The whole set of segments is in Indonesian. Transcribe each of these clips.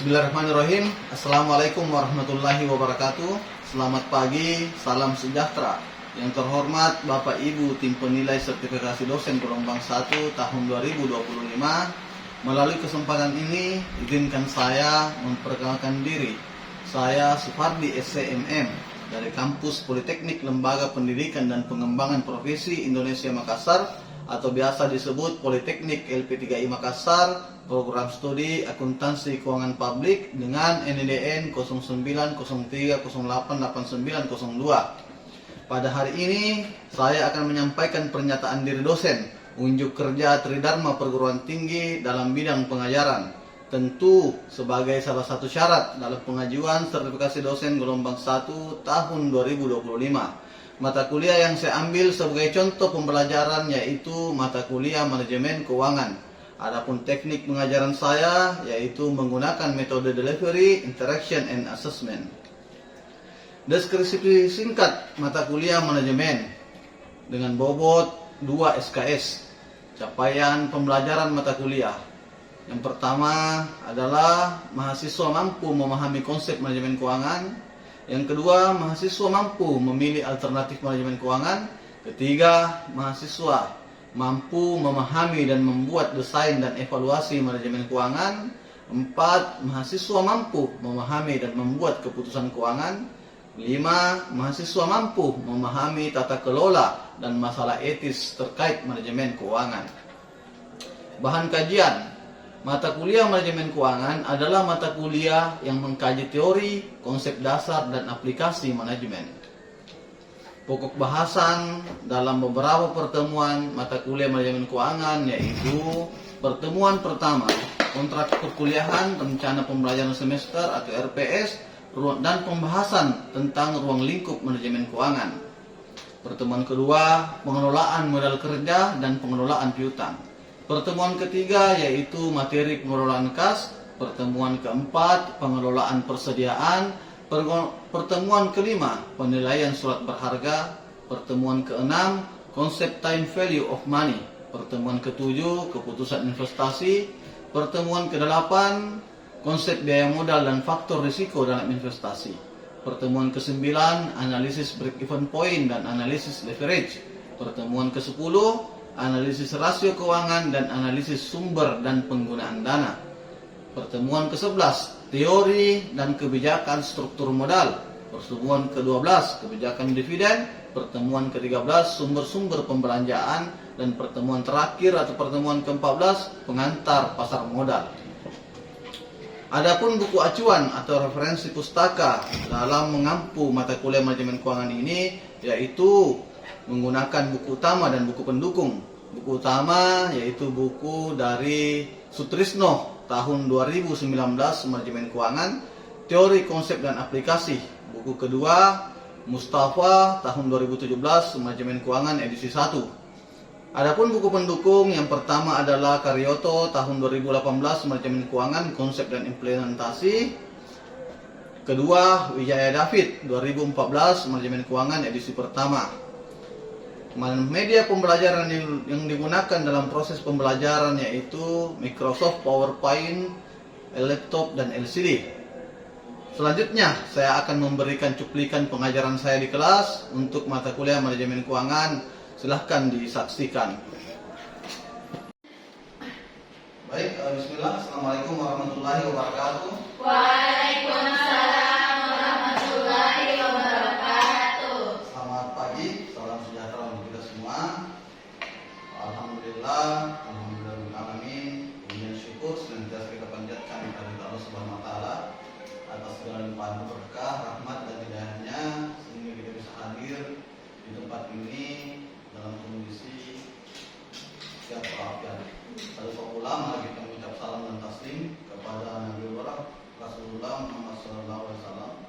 Bismillahirrahmanirrahim. Assalamualaikum warahmatullahi wabarakatuh. Selamat pagi, salam sejahtera. Yang terhormat Bapak Ibu tim penilai sertifikasi dosen gelombang 1 tahun 2025. Melalui kesempatan ini, izinkan saya memperkenalkan diri. Saya Supardi SCMM dari Kampus Politeknik Lembaga Pendidikan dan Pengembangan Profesi Indonesia Makassar, atau biasa disebut Politeknik LP3I Makassar, program studi akuntansi keuangan publik dengan NIDN 0903088902. Pada hari ini saya akan menyampaikan pernyataan diri dosen unjuk kerja Tridharma Perguruan Tinggi dalam bidang pengajaran. Tentu sebagai salah satu syarat dalam pengajuan sertifikasi dosen gelombang 1 tahun 2025. Mata kuliah yang saya ambil sebagai contoh pembelajaran yaitu mata kuliah manajemen keuangan. Adapun teknik pengajaran saya yaitu menggunakan metode delivery, interaction, and assessment. Deskripsi singkat mata kuliah manajemen dengan bobot 2 SKS. Capaian pembelajaran mata kuliah. Yang pertama adalah mahasiswa mampu memahami konsep manajemen keuangan. Yang kedua, mahasiswa mampu memilih alternatif manajemen keuangan. Ketiga, mahasiswa mampu memahami dan membuat desain dan evaluasi manajemen keuangan. 4. Mahasiswa mampu memahami dan membuat keputusan keuangan. 5. Mahasiswa mampu memahami tata kelola dan masalah etis terkait manajemen keuangan. Bahan kajian. Mata kuliah manajemen keuangan adalah mata kuliah yang mengkaji teori, konsep dasar, dan aplikasi manajemen. Pokok bahasan dalam beberapa pertemuan mata kuliah manajemen keuangan yaitu pertemuan pertama, kontrak perkuliahan, rencana pembelajaran semester atau RPS, dan pembahasan tentang ruang lingkup manajemen keuangan. Pertemuan kedua, pengelolaan modal kerja dan pengelolaan piutang. Pertemuan ketiga yaitu materi pengelolaan kas. Pertemuan keempat, pengelolaan persediaan. Pertemuan kelima, penilaian surat berharga. Pertemuan keenam, konsep time value of money. Pertemuan ketujuh, keputusan investasi. Pertemuan kedelapan, konsep biaya modal dan faktor risiko dalam investasi. Pertemuan kesembilan, analisis break-even point dan analisis leverage. Pertemuan ke-10, analisis rasio keuangan dan analisis sumber dan penggunaan dana. Pertemuan ke-11, teori dan kebijakan struktur modal. Pertemuan ke-12, kebijakan dividen. Pertemuan ke-13, sumber-sumber pembelanjaan. Dan pertemuan terakhir atau pertemuan ke-14, pengantar pasar modal. Adapun buku acuan atau referensi pustaka dalam mengampu mata kuliah manajemen keuangan ini yaitu menggunakan buku utama dan buku pendukung. Buku utama yaitu buku dari Sutrisno tahun 2019 manajemen keuangan, teori, konsep, dan aplikasi. Buku kedua Mustafa tahun 2017 manajemen keuangan edisi 1. Adapun buku pendukung yang pertama adalah Karyoto tahun 2018 manajemen keuangan, konsep dan implementasi. Kedua Wijaya David 2014 manajemen keuangan edisi pertama. Media pembelajaran yang digunakan dalam proses pembelajaran yaitu Microsoft PowerPoint, laptop, dan LCD. Selanjutnya saya akan memberikan cuplikan pengajaran saya di kelas untuk mata kuliah manajemen keuangan. Silahkan disaksikan. Baik, bismillah. Assalamualaikum warahmatullahi wabarakatuh. Waalaikumsalam warahmatullahi wabarakatuh. Selamat pagi, salam sejahtera untuk kita semua. Alhamdulillah, alhamdulillahirobbilalamin. Puji syukur senantiasa kita panjatkan kepada Allah Subhanahu wa taala atas segala limpahan berkah, rahmat dan hidayahnya sehingga kita bisa hadir di tempat ini dalam kondisi siap walafiat. Alhamdulillah, mari kita mengucap salam dan taslim kepada Nabi Rasulullah Muhammad SAW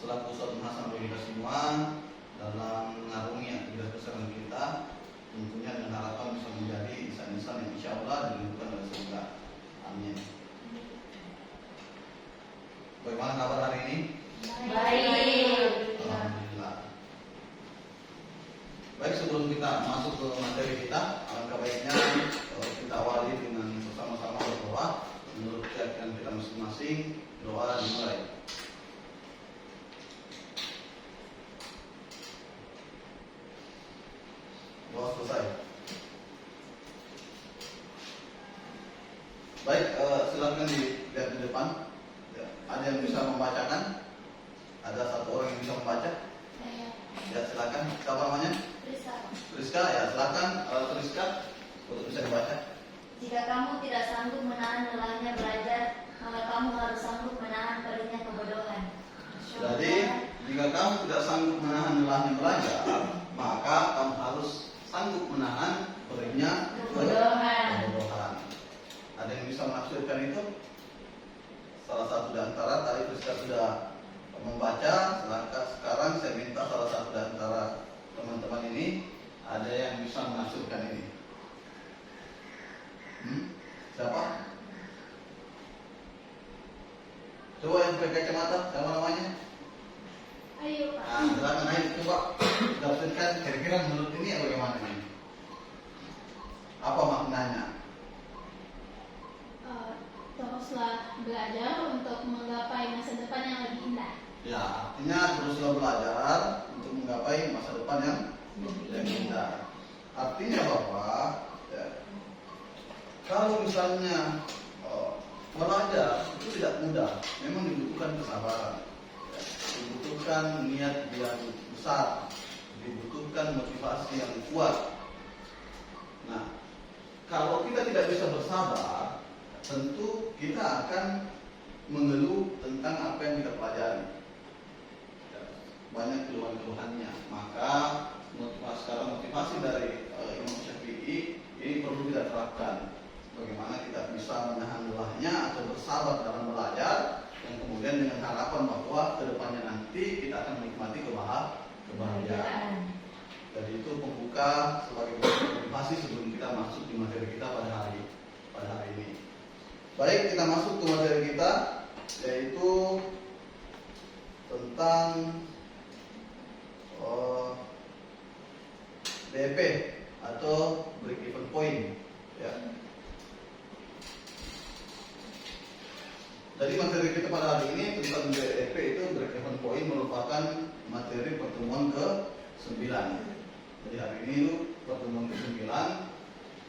selaku uswatun hasanah bagi kita semua dalam mengarungi aktivitas keseharian kita, tentunya dengan harapan bisa menjadi insan-insan yang insya Allah dilindungi oleh surga. Amin. Bagaimana kabar hari ini? Baik. Alhamdulillah. Baik, sebelum kita masuk ke materi kita, alangkah baiknya kita awali dengan bersama-sama berdoa. menurut keyakinan kita masing-masing. Doa dimulai. Doa selesai. Baik, silakan dilihat di depan. Ya, ada yang bisa membacakan? Ada satu orang yang bisa membaca? Saya. Ya, silakan. Siapa namanya? Risa. Rizka, ya silakan. Rizka, untuk bisa dibaca. Jika kamu tidak sanggup menahan lelahnya belajar, maka kamu harus sanggup menahan perihnya kebodohan. Jadi, jika kamu tidak sanggup menahan lelahnya belajar, maka kamu harus sanggup menahan perihnya kebodohan. Ada yang bisa menafsirkan itu? Salah satu di antara, tadi Rizka sudah membaca. Sekarang saya minta salah satu di antara teman-teman ini, ada yang bisa menafsirkan ini. Siapa? Coba yang pakai kacamata, siapa namanya? Ayo Pak. Nah, silakan ayo coba tafsirkan kira-kira menurut ini bagaimana ini? Apa maknanya? Teruslah belajar untuk menggapai masa depan yang lebih indah. Ya, artinya teruslah belajar untuk menggapai masa depan yang indah. Artinya bahwa ya, kalau misalnya belajar itu tidak mudah, memang dibutuhkan kesabaran, ya, dibutuhkan niat yang besar, dibutuhkan motivasi yang kuat. Nah, kalau kita tidak bisa bersabar, tentu kita akan mengeluh tentang apa yang kita pelajari. Ya, banyak keluhan-keluhannya. Maka motivasi dari Imam Syafi'i ini perlu kita terapkan. Bagaimana kita bisa menahan lelahnya atau bersabar dalam belajar, yang kemudian dengan harapan bahwa kedepannya nanti kita akan menikmati kebahagiaan. Jadi itu pembuka sebagai motivasi sebelum kita masuk di materi kita pada hari ini. Baik, kita masuk ke materi kita, yaitu tentang BEP atau break even point. Ya. Jadi materi kita pada hari ini tentang BEP itu break even point merupakan materi pertemuan ke-9. Jadi hari ini itu pertemuan ke-9.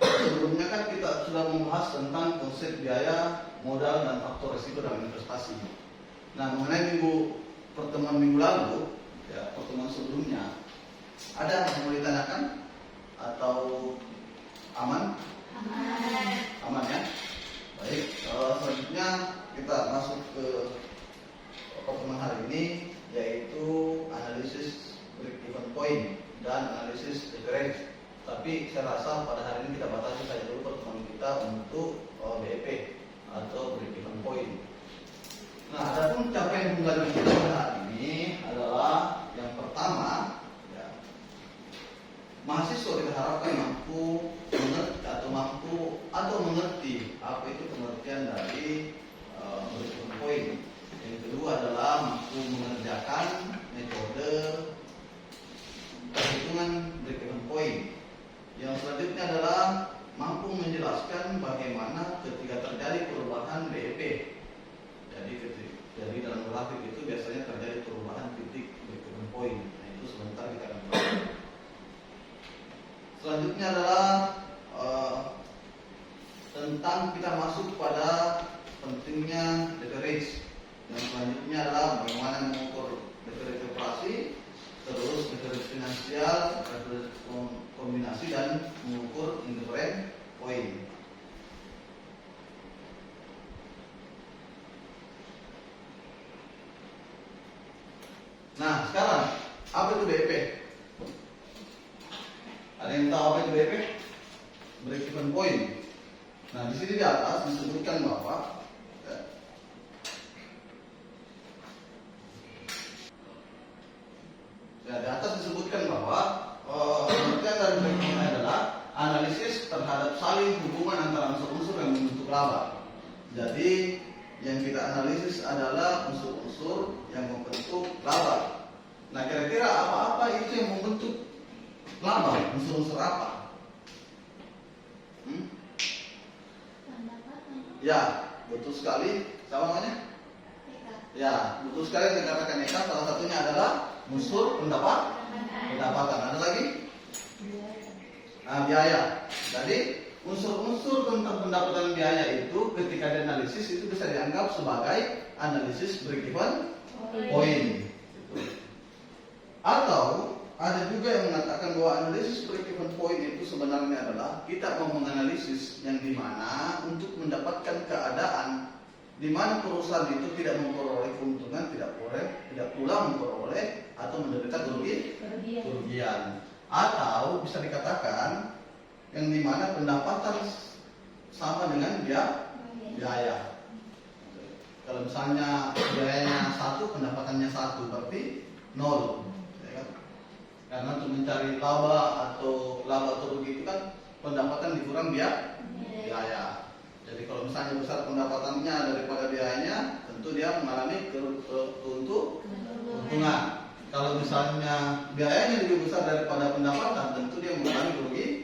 Sebelumnya kan kita sudah membahas tentang konsep biaya, modal, dan faktor risiko dalam investasi. Nah, mengenai pertemuan minggu lalu, ya, pertemuan sebelumnya, ada yang mau ditanyakan atau aman? Aman ya. Baik, selanjutnya kita masuk ke pertemuan hari ini, yaitu analisis break even point dan analisis leverage. Tapi saya rasa pada hari ini kita batasi saja dulu pertemuan kita untuk BEP atau break even point. Nah, adapun capaian pembelajaran kita pada hari ini adalah yang pertama, ya, mahasiswa kita harapkan mampu mengerti apa itu pengertian dari break even point. Yang kedua adalah mampu mengerjakan metode perhitungan break even point. Yang selanjutnya adalah mampu menjelaskan bagaimana ketika terjadi perubahan BEP. Jadi dalam grafik itu biasanya terjadi perubahan titik break even point. Nah, itu sebentar kita akan bahas. Selanjutnya adalah tentang kita masuk pada pentingnya leverage. Yang selanjutnya adalah bagaimana mengukur leverage operasi, terus leverage finansial, leverage kombinasi, dan mengukur indifferent point. Nah, sekarang apa itu BEP? Ada yang tahu apa itu BEP? Break even point. Nah, di sini di atas disebutkan bahwa di atas disebutkan bahwa pengertian dari break even adalah analisis terhadap saling hubungan antara unsur-unsur yang membentuk laba. Jadi yang kita analisis adalah unsur-unsur yang membentuk laba. Nah, kira-kira apa-apa itu yang membentuk laba? Unsur-unsur apa? Ya, betul sekali. Siapa namanya? Eka. Ya, betul sekali saya katakan Eka. Salah satunya adalah unsur pendapatan. Ada lagi? Biaya. Jadi unsur-unsur tentang pendapatan biaya itu ketika dianalisis itu bisa dianggap sebagai analisis break-even point. Atau ada juga yang mengatakan bahwa analisis break-even point itu sebenarnya adalah kita mau menganalisis yang dimana untuk mendapatkan keadaan di mana perusahaan itu tidak memperoleh keuntungan, tidak pula memperoleh atau menderita kerugian. Atau bisa dikatakan yang dimana pendapatan sama dengan biaya. Kalau misalnya biayanya 1, pendapatannya 1, berarti 0. Ya kan? Karena untuk mencari laba atau rugi itu kan pendapatan dikurang biaya. Jadi kalau misalnya besar pendapatannya daripada biayanya, tentu dia mengalami keuntungan. Kalau misalnya biayanya lebih besar daripada pendapatan, tentu dia mengalami kerugian.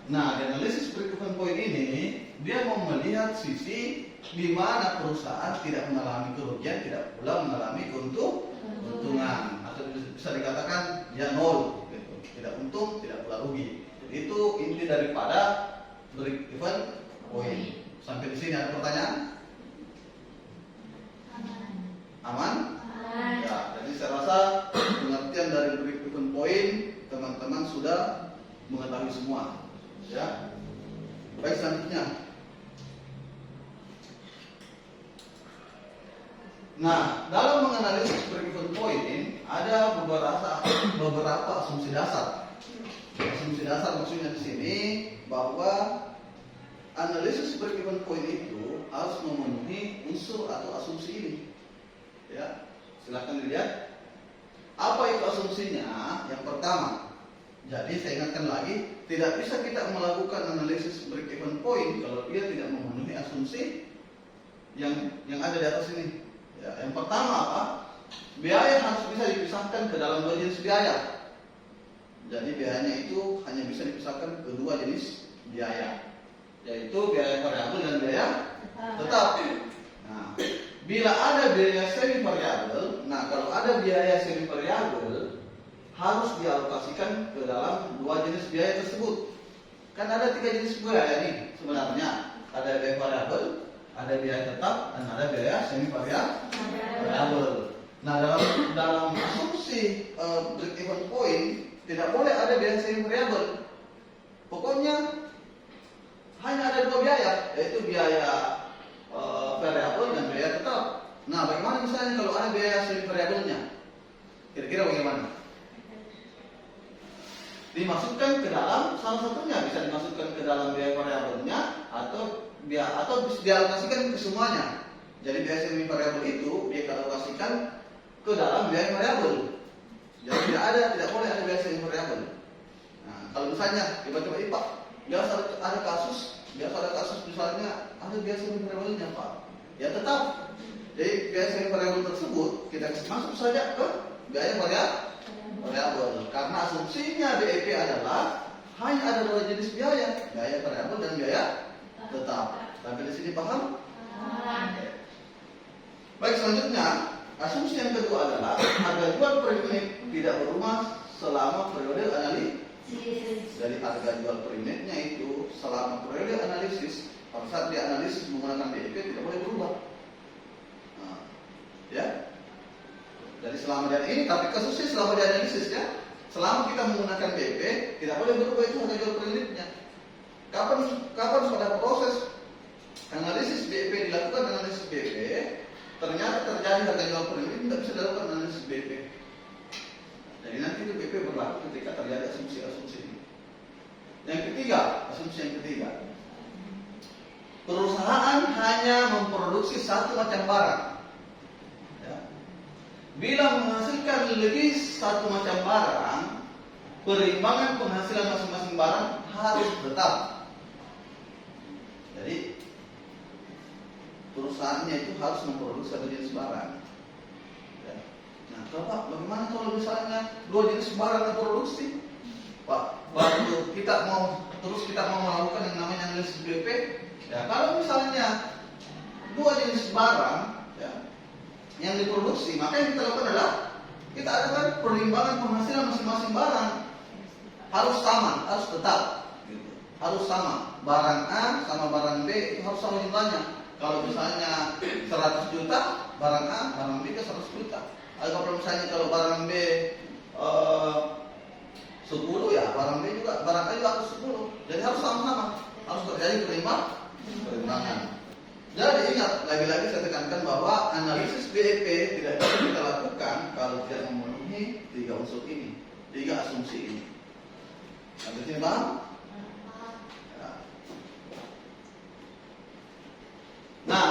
Nah, di analisis break-even point ini dia mau melihat sisi di mana perusahaan tidak mengalami kerugian, tidak pula mengalami keuntungan, atau bisa dikatakan dia 0, gitu. Tidak untung, tidak pula rugi. Jadi itu inti daripada break-even point. Sampai di sini ada pertanyaan? Aman? Ya, jadi saya rasa pengertian dari break-even point teman-teman sudah mengetahui semua. Ya. Baik, selanjutnya. Nah, dalam menganalisis break-even point ada beberapa asumsi dasar. Asumsi dasar maksudnya di sini bahwa analisis break-even point itu harus memenuhi unsur atau asumsi ini. Ya, silahkan dilihat. Apa itu asumsinya? Yang pertama, jadi saya ingatkan lagi, tidak bisa kita melakukan analisis break-even point kalau dia tidak memenuhi asumsi yang ada di atas ini. Ya, yang pertama apa? Biaya harus bisa dipisahkan ke dalam 2 jenis biaya. Jadi biayanya itu hanya bisa dipisahkan ke 2 jenis biaya, yaitu biaya variabel dan biaya tetap. Nah, bila ada biaya semi variabel, nah kalau ada biaya semi variabel harus dialokasikan ke dalam 2 jenis biaya tersebut. Kan ada 3 jenis biaya nih sebenarnya. Ada biaya variabel, ada biaya tetap, dan ada biaya semi variabel. Nah, dalam asumsi break-even point tidak boleh ada biaya semi variabel. Pokoknya hanya ada 2 biaya, yaitu biaya variabel dan biaya tetap. Nah, bagaimana misalnya kalau ada biaya semi variabelnya? Kira-kira bagaimana? Dimasukkan ke dalam salah satunya, bisa dimasukkan ke dalam biaya variabelnya atau dialokasikan ke semuanya. Jadi biaya semi variabel itu dia alokasikan ke dalam biaya variabel. Jadi tidak boleh ada biaya semi variabel. Nah, kalau misalnya tiba-tiba Pak, biasa ada kasus misalnya ada biaya semi variabelnya Pak. Ya tetap. Jadi biaya semi variabel tersebut kita masuk saja ke biaya variabel. Karena asumsinya BEP adalah hanya ada 2 jenis biaya variabel dan biaya tetap. Sampai di sini paham? Baik, selanjutnya asumsi yang kedua adalah harga jual per unit tidak berubah selama periode analisis. Jadi harga jual per unitnya itu selama periode analisis, pada saat dianalisis menggunakan BEP tidak boleh berubah. Nah, ya. Jadi selama ini, tapi kasusnya selama dianalisis ya, selama kita menggunakan BEP tidak boleh berubah itu harga jual per unitnya. Kapan pada proses analisis BEP dilakukan analisis BEP, ternyata terjadi harga jual per unit tidak bisa dilakukan analisis BEP. Jadi nanti itu BEP berlaku ketika terjadi asumsi-asumsi ini. Asumsi yang ketiga, perusahaan hanya memproduksi satu macam barang. Ya. Bila menghasilkan lebih satu macam barang, perimbangan penghasilan masing-masing barang harus tetap. Jadi perusahaannya itu harus memproduksi satu jenis barang. Ya. Nah, Pak, bagaimana kalau misalnya 2 jenis barang diproduksi? Pak, baru kita mau melakukan yang namanya analisis BEP. Ya, kalau misalnya dua jenis barang ya, yang diproduksi, maka yang kita lakukan adalah kita adakan perimbangan penghasilan masing-masing barang harus sama, harus tetap, gitu. Harus sama. Barang A sama barang B itu harus sama jumlahnya. Kalau misalnya 100 juta, barang A, barang B ke 100 juta. Kalau misalnya kalau barang B 10 ya, barang B juga, barang A juga harus 10. Jadi harus sama-sama, harus terjadi perimbangan. Jadi ingat, lagi-lagi saya tekankan bahwa analisis BEP tidak bisa kita lakukan kalau tidak memenuhi 3 unsur ini, 3 asumsi ini. Sampai sini paham? Ya. Nah,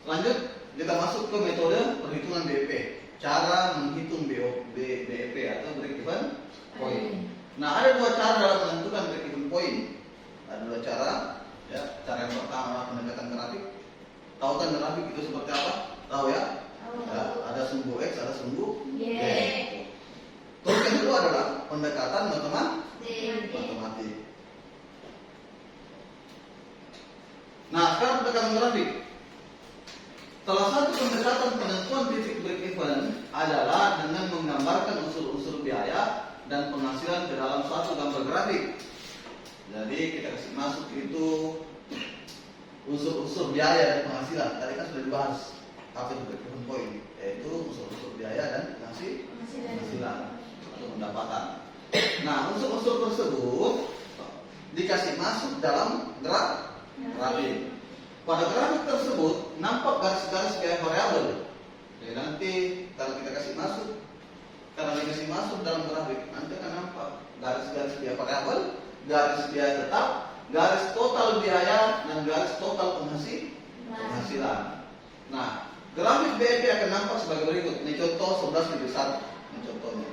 lanjut kita masuk ke metode perhitungan BEP. Cara menghitung BEP atau break even point. Nah, ada 2 cara dalam menentukan break even point. Ada 2 cara. Ya, cara yang pertama pendekatan grafik. Tahu kan grafik itu seperti apa? Tahu ya? Ya, ada sumbu X, ada sumbu Y. Terus yang kedua adalah pendekatan matematik. Nah, sekarang pendekatan grafik. Salah satu pendekatan penentuan titik break even adalah dengan menggambarkan unsur-unsur biaya dan penghasilan ke dalam suatu gambar grafik. Jadi kita kasih masuk itu unsur-unsur biaya dan penghasilan. Tadi kan sudah dibahas apa itu break even point, yaitu unsur-unsur biaya dan penghasilan atau pendapatan. Nah, unsur-unsur tersebut dikasih masuk dalam grafik. Pada grafik tersebut nampak garis-garis biaya variabel. Jadi nanti kalau kita kasih masuk, karena dikasih masuk dalam grafik, nanti akan nampak garis-garis biaya variabel, garis biaya tetap, garis total biaya, dan garis total penghasilan. Nah, grafik BEP akan nampak sebagai berikut. Ini contoh 11/1. Ini contohnya.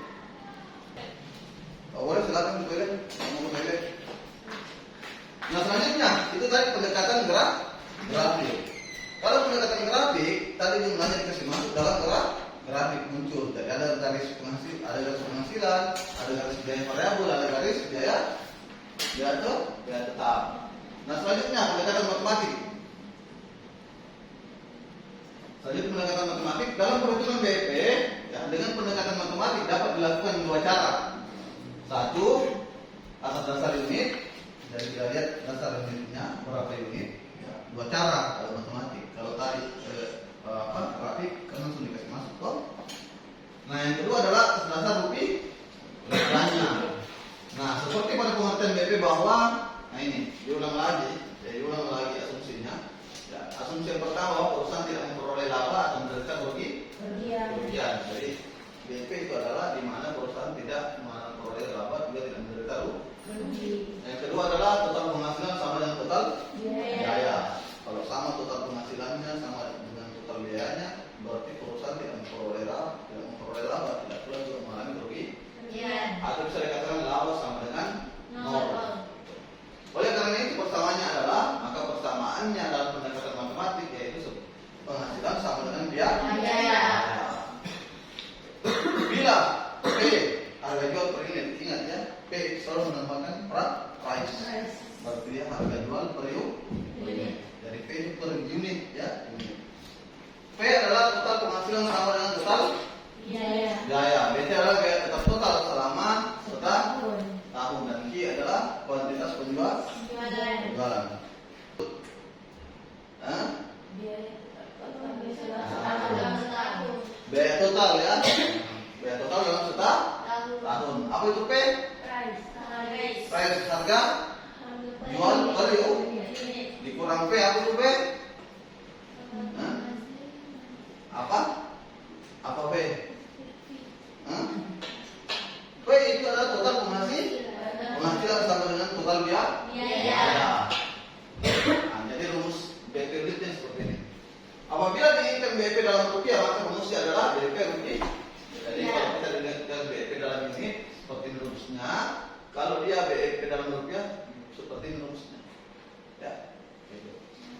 Boleh silakan ke toilet, mau ke toilet. Nah, selanjutnya itu tadi pendekatan grafik. Kalau pendekatan grafik, tadi jumlahnya dikasih masuk dalam grafik muncul. Jadi ada garis penghasilan, ada garis biaya variabel, ada garis biaya tetap. Nah, selanjutnya pendekatan matematik. Dalam perhitungan BEP, ya, dengan pendekatan matematik dapat dilakukan 2 cara. Satu, atas dasar unit. Jadi kita lihat dasar unitnya berapa unit. 2 cara kalau matematik. Kalau tadi grafik kan langsung dikasih masuk toh. Nah, yang kedua adalah atas dasar rupiahnya. Nah, seperti pada pengertian BEP bahwa, nah ini diulang lagi asumsinya. Ya, asumsi yang pertama, perusahaan tidak memperoleh laba atau menderita kerugian. Jadi BEP itu adalah di mana perusahaan tidak memperoleh laba juga tidak menderita rugi. Yang kedua adalah total penghasilan sama dengan total biaya. Kalau sama total penghasilannya sama dengan total biayanya, berarti perusahaan tidak memperoleh laba, tidak pula juga mengalami kerugian. Atau bisa dikatakan laba sama dengan nol. Oleh karena itu persamaannya adalah, maka persamaannya dalam pendekatan matematik yaitu penghasilan sama dengan biaya. Bila P harga jual per unit, ingat ya, P selalu menambahkan price. Berarti dia harga jual per unit. Dari P itu per unit ya. P adalah total penghasilan sama dengan total biaya. BT adalah biaya tetap total selama setahun, dan Q adalah kuantitas penjualan. Biaya total ya. Biaya total dalam setahun. Apa itu P? Price harga jual per unit. Dikurang P apa itu P? Apa P? P itu adalah total penghasilan sama dengan total biaya. Nah, jadi rumus BEP unitnya seperti ini. Apabila diinginkan BEP dalam rupiah, maka rumusnya adalah BEP rupiah. Jadi kalau kita diinginkan BEP dalam unit, seperti ini rumusnya. Kalau dia BEP dalam rupiah, seperti ini rumusnya. Ya.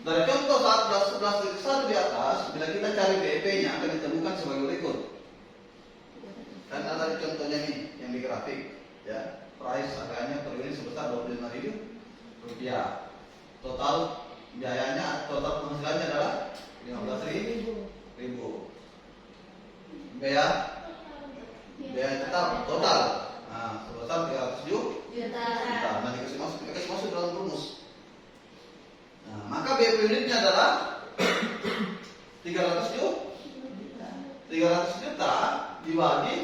Dari contoh 11/1 di atas, bila kita cari BEP-nya akan ditemukan sebagai berikut. Dan ada contohnya nih yang di grafik, ya. Price harganya per unit sebesar Rp25.000. Total biayanya total penghasilannya adalah 15.000. Biaya tetap total sebesar 300 juta. Nah, dikasih masuk dalam rumus. Nah, maka biaya per unitnya adalah 300 juta dibagi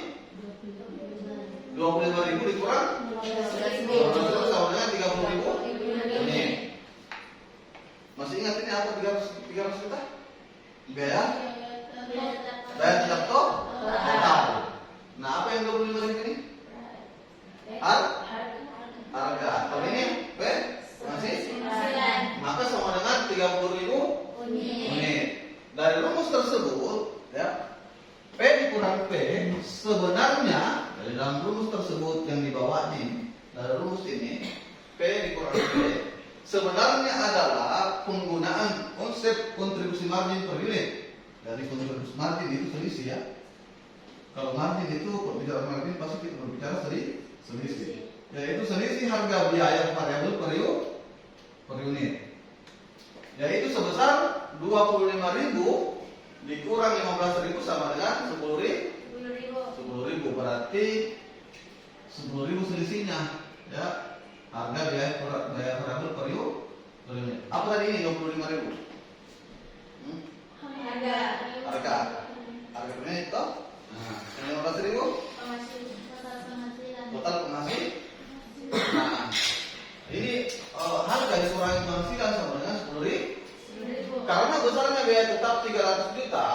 25.000 dikurang 12.000 sama dengan 30.000 unit. Masih ingat ini apa 300 juta? Biaya tetap total. Nah, apa yang 25.000 ini? Harga. Kalau ini masih maka sama dengan 30.000 unit. Dari rumus tersebut, ya, P dikurang P sebenarnya dari dalam rumus tersebut yang di bawah ini, dari rumus ini P dikurang P sebenarnya adalah penggunaan konsep kontribusi margin per unit. Dari kontribusi margin itu selisih, ya. Kalau margin itu berbicara margin pasti kita berbicara selisih. Yaitu selisih harga biaya variabel per unit. Yaitu sebesar 25.000 dikurang 15.000 sama dengan 10.000. Berarti 10.000 selisihnya, ya. Harga biaya variabel per unit. Apa tadi ini 25.000? Harga per unit toh? Nah, 15.000 total penghasilan. Nah, ini harga dikurangi penghasilan sama dengan 10.000. Karena besarnya biaya tetap 300 juta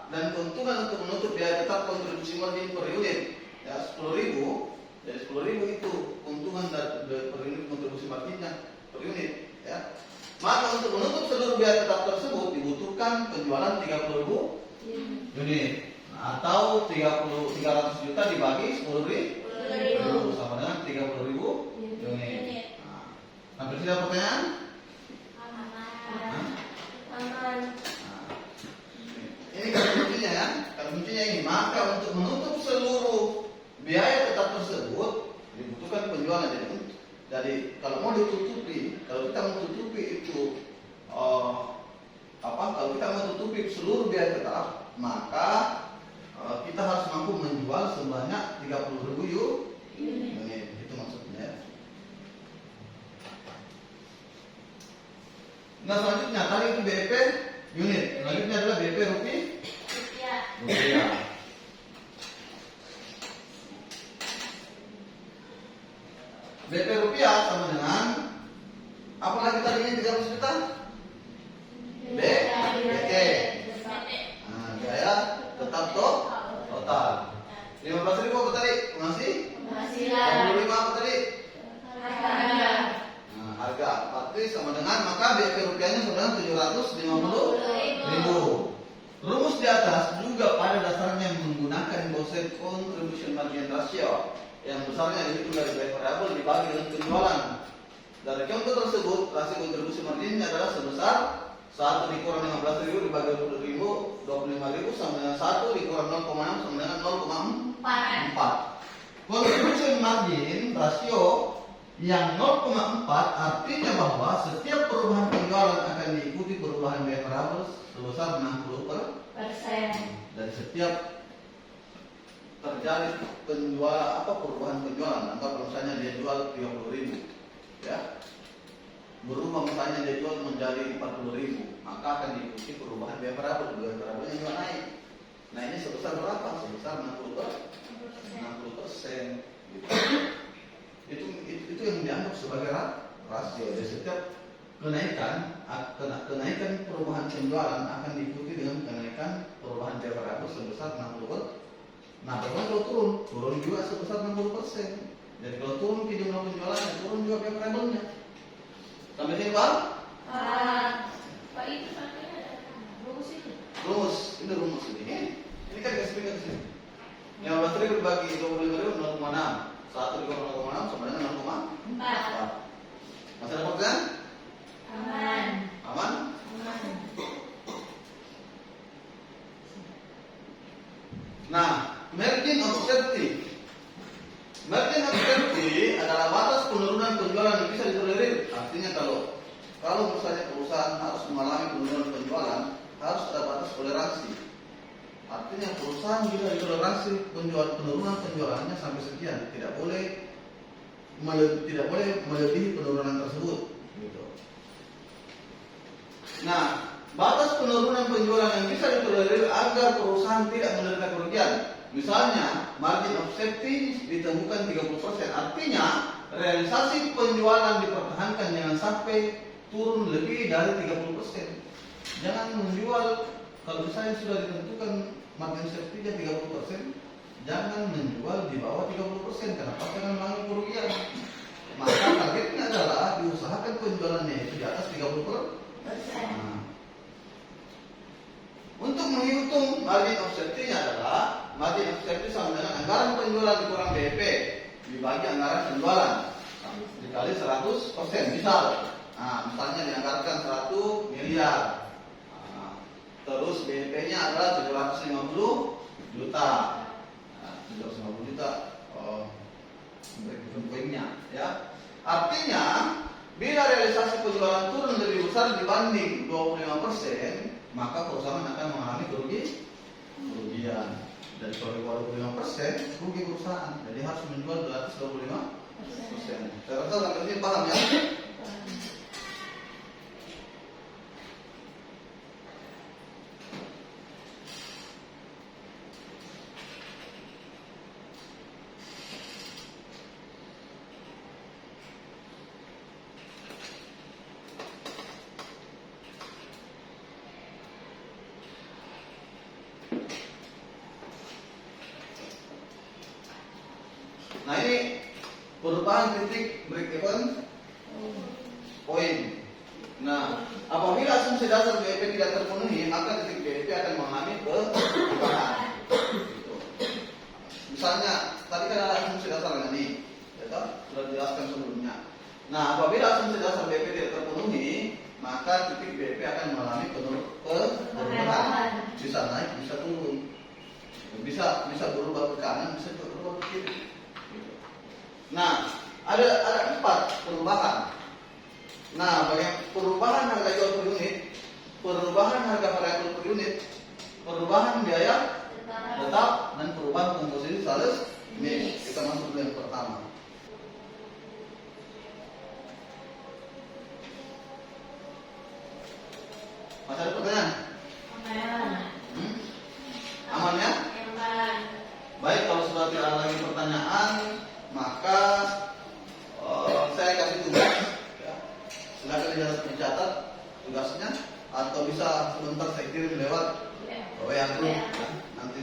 dan keuntungan untuk menutup biaya tetap kontribusi margin per unit, ya, 10.000. Jadi 10.000 itu keuntungan dari per unit kontribusi marginnya per unit, ya. Maka untuk menutup seluruh biaya tetap tersebut dibutuhkan penjualan 30.000 unit. Nah, atau 300 juta dibagi 10.000 sama dengan 30.000 unit. Nah, sampai sini ada pertanyaan? Ini kata kuncinya, ya. Kata kuncinya ini. Maka untuk menutup seluruh biaya tetap tersebut dibutuhkan penjualan. Jadi kalau mau ditutupi, kalau kita mau tutupi itu kalau kita mau tutupi seluruh biaya tetap, maka kita harus mampu menjual sebanyak 30.000 unit. Itu maksudnya. Nah, selanjutnya tadi itu BIP unit. Selanjutnya adalah BIP rupiah. BP rupiah sama dengan apa lagi tadi ini 300 juta? BT. Nah, biaya tetap total. 15.000 apa tadi? Penghasilan. 25 apa tadi? Harga. Nah, harga. Berarti sama dengan maka BP rupiahnya sama dengan 750.000. Rumus di atas juga pada dasarnya menggunakan konsep contribution margin ratio yang besarnya itu dari biaya variabel dibagi dengan penjualan. Dari contoh tersebut, rasio kontribusi marginnya adalah sebesar 1 dikurang 15.000 dibagi 25.000 sama dengan 1 dikurang 0,6 sama dengan 0,4. Kontribusi margin rasio yang 0,4 artinya bahwa setiap perubahan penjualan akan diikuti perubahan biaya variabel sebesar 60%. Dari setiap terjadi perubahan penjualan, anggap misalnya dia jual 30.000, ya, berubah misalnya dia jual menjadi 40.000, maka akan diikuti perubahan biaya variabel juga naik. Nah, ini sebesar berapa? Sebesar 60%. Itu yang dianggap sebagai rasio. Jadi setiap kenaikan perubahan penjualan akan diikuti dengan kenaikan perubahan biaya variabel sebesar 60%. Nah, kalau turun juga sebesar 60%. Jadi kalau turun ke jumlah penjualannya, turun juga biaya variabelnya. Sampai sini, Pak? Pak itu ada rumus itu. Ini rumus ini. Ini kan dikasih ke sini. 15.000 dibagi 25.000 0,6. 1 dikurang 0,6 sama dengan 0,4. Masih ada pertanyaan? Aman? Nah, margin of safety. Margin of safety adalah batas penurunan penjualan yang bisa ditolerir. Artinya kalau kalau misalnya perusahaan harus mengalami penurunan penjualan, harus ada batas toleransi. Artinya perusahaan bila ditoleransi penurunan penjualannya sampai sekian, tidak boleh melebihi penurunan tersebut. Gitu. Nah, batas penurunan penjualan yang bisa ditolerir agar perusahaan tidak menderita kerugian. Misalnya, margin of safety ditemukan 30%. Artinya, realisasi penjualan dipertahankan jangan sampai turun lebih dari 30%. Jangan menjual, kalau misalnya sudah ditentukan margin safety-nya 30%, jangan menjual di bawah 30% karena pasti akan mengalami kerugian. Maka targetnya adalah diusahakan penjualannya itu di atas 30%. Nah, untuk menghitung margin of safety-nya adalah margin of safety sama dengan anggaran penjualan dikurang BEP dibagi anggaran penjualan dikali 100%. Misalnya dianggarkan 100 miliar. Terus BEP-nya adalah 750 juta. 750 juta break-even point-nya, ya. Artinya, bila realisasi penjualan turun lebih besar dibanding 25%, maka perusahaan akan mengalami kerugian. Dari kalau di bawah 25% rugi perusahaan. Jadi harus menjual di atas 25%. Saya rasa sampai sini paham ya? Nah, ini perubahan titik break even point. Nah, apabila asumsi dasar BEP tidak terpenuhi, maka titik BEP akan mengalami perubahan. Gitu. Misalnya, tadi kan ada asumsi dasar ini, ya, sudah dijelaskan sebelumnya. Nah, apabila asumsi dasar BEP tidak terpenuhi, maka titik BEP akan mengalami perubahan. Bisa naik, bisa turun, bisa berubah ke kanan, bisa berubah ke kiri. Nah, ada 4 perubahan. Nah, bagaimana perubahan harga jual per unit, perubahan harga variabel per unit, perubahan biaya tetap, dan perubahan komposisi sales mix. Kita masuk ke yang pertama. Masih ada pertanyaan? Aman ya? Baik, kalau sudah tidak ada lagi pertanyaan, maka saya kasih tugas. Ya. Silakan dicatat tugasnya, atau bisa sebentar saya kirim lewat WA group. Ya. Nanti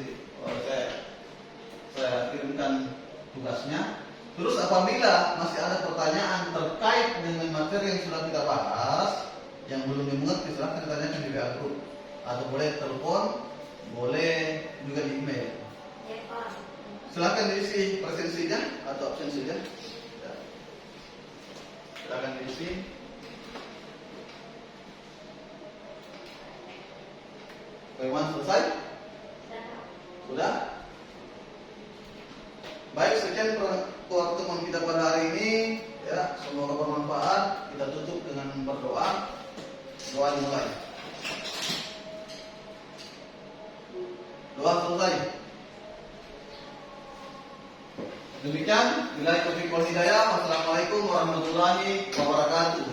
saya kirimkan tugasnya. Terus apabila masih ada pertanyaan terkait dengan materi yang sudah kita bahas, yang belum dimengerti, silakan ditanyakan di WA group, atau boleh telepon, boleh juga di email. Silakan diisi presensinya atau absensinya. Ya. Silakan diisi. Bagaimana, selesai? Sudah? Baik, sekian pertemuan kita pada hari ini. Ya, semoga bermanfaat. Kita tutup dengan berdoa. Doa dimulai. Doa selesai. Demikian, bila taufiq wal hidayah. Wassalamualaikum warahmatullahi wabarakatuh.